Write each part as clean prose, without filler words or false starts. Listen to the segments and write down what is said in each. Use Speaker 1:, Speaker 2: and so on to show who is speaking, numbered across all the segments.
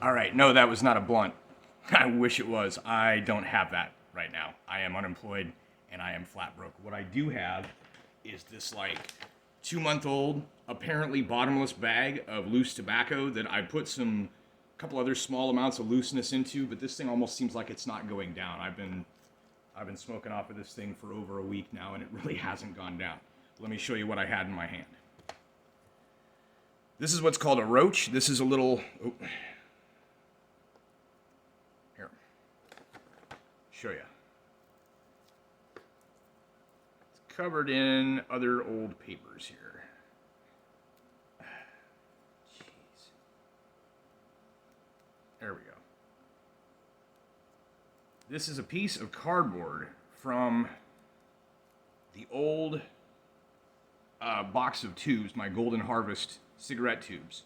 Speaker 1: All right, no, that was not a blunt. I wish it was. I don't have that right now. I am unemployed and I am flat broke. What I do have is this like 2-month-old, apparently bottomless bag of loose tobacco that I put some couple other small amounts of looseness into, but this thing almost seems like it's not going down. I've been smoking off of this thing for over a week now and it really hasn't gone down. Let me show you what I had in my hand. This is what's called a roach. This is a little here. Show you. It's covered in other old papers here. Jeez. There we go. This is a piece of cardboard from the old box of tubes, my Golden Harvest cigarette tubes.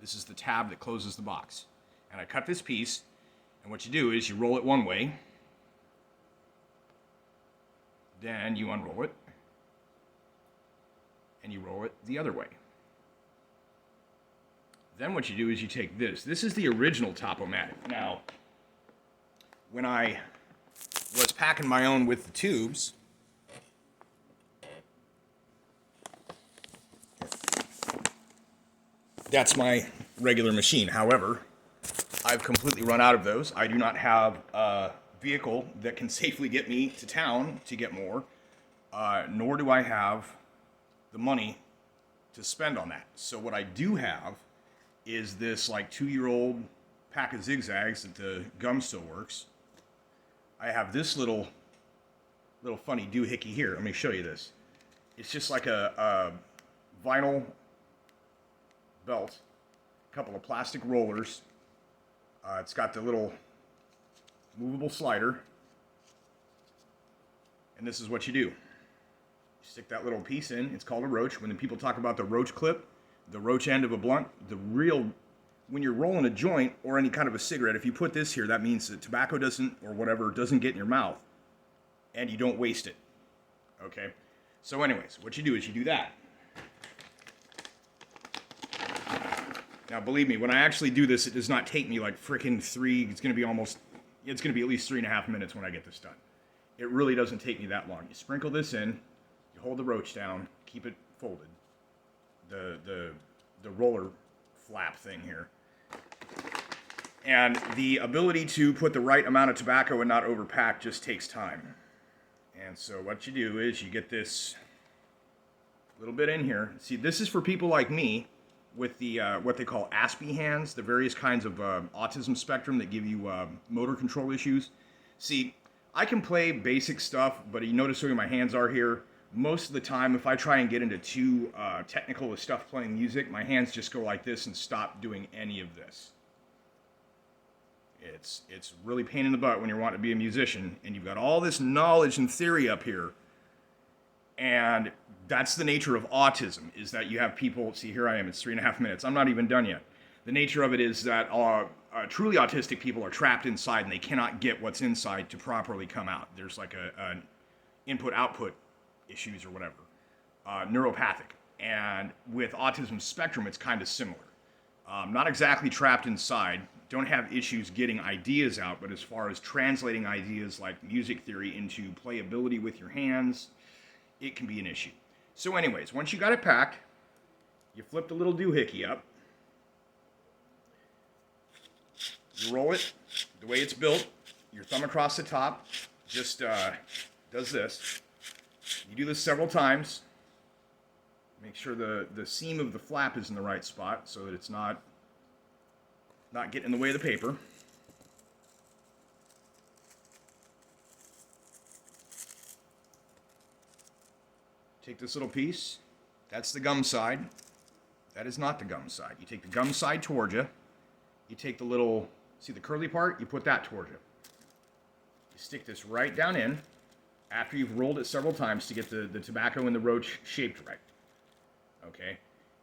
Speaker 1: This is the tab that closes the box. And I cut this piece, and what you do is you roll it one way, then you unroll it, and you roll it the other way. Then what you do is you take this. This is the original Top-O-Matic. Now, when I was packing my own with the tubes, that's my regular machine. However, I've completely run out of those. I do not have a vehicle that can safely get me to town to get more, nor do I have the money to spend on that. So what I do have is this like 2-year-old pack of zigzags that the gum still works. I have this little funny doohickey here. Let me show you this. It's just like a vinyl belt, a couple of plastic rollers. It's got the little movable slider. And this is what you do. You stick that little piece in. It's called a roach. When the people talk about the roach clip, the roach end of a blunt, when you're rolling a joint or any kind of a cigarette, if you put this here, that means that tobacco doesn't get in your mouth and you don't waste it. Okay? So anyways, what you do is you do that. Now, believe me, when I actually do this, it does not take me like freaking it's going to be at least 3.5 minutes when I get this done. It really doesn't take me that long. You sprinkle this in, you hold the roach down, keep it folded. The roller flap thing here. And the ability to put the right amount of tobacco and not overpack just takes time. And so what you do is you get this little bit in here. See, this is for people like me with the what they call Aspie hands, the various kinds of autism spectrum that give you motor control issues. See, I can play basic stuff, but you notice where my hands are here. Most of the time, if I try and get into too technical with stuff playing music, my hands just go like this and stop doing any of this. It's really pain in the butt when you're wanting to be a musician and you've got all this knowledge and theory up here. And that's the nature of autism, is that you have people, see here I am, it's 3.5 minutes, I'm not even done yet. The nature of it is that truly autistic people are trapped inside and they cannot get what's inside to properly come out. There's like an input-output issues or whatever, neuropathic. And with autism spectrum, it's kind of similar. Not exactly trapped inside, don't have issues getting ideas out, but as far as translating ideas like music theory into playability with your hands, it can be an issue. So anyways, once you got it packed, you flip the little doohickey up, you roll it the way it's built, your thumb across the top, just does this. You do this several times. Make sure the seam of the flap is in the right spot so that it's not getting in the way of the paper. Take this little piece. That's the gum side. That is not the gum side. You take the gum side toward you. You take the little, see the curly part? You put that toward you. You stick this right down in after you've rolled it several times to get the tobacco and the roach shaped right. Okay?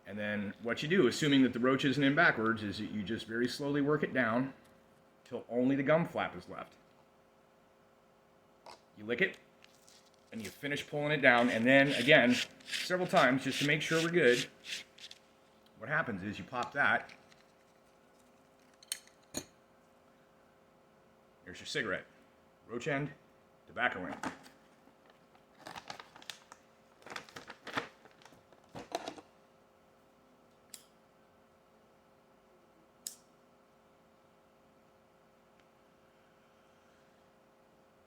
Speaker 1: And then what you do, assuming that the roach isn't in backwards, is that you just very slowly work it down till only the gum flap is left. You lick it, and you finish pulling it down, and then, again, several times, just to make sure we're good, what happens is you pop that, Here's your cigarette. Roach end, tobacco end.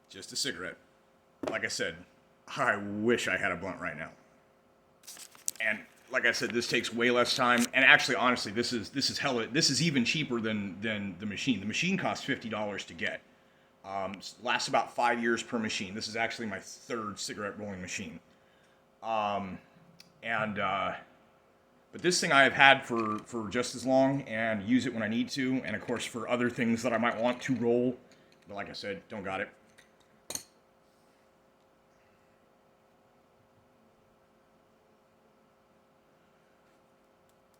Speaker 1: Just a cigarette. Like I said, I wish I had a blunt right now. And like I said, this takes way less time. And actually, honestly, this is even cheaper than the machine. The machine costs $50 to get. Lasts about 5 years per machine. This is actually my third cigarette rolling machine. But this thing I have had for just as long and use it when I need to. And of course, for other things that I might want to roll. But like I said, don't got it.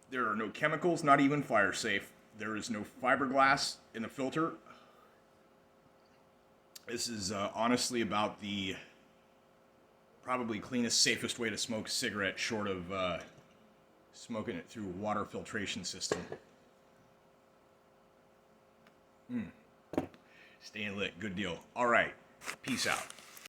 Speaker 1: There are no chemicals, not even fire safe. There is no fiberglass in the filter. This is honestly about the probably cleanest, safest way to smoke a cigarette, short of smoking it through a water filtration system. Staying lit, good deal. All right, peace out.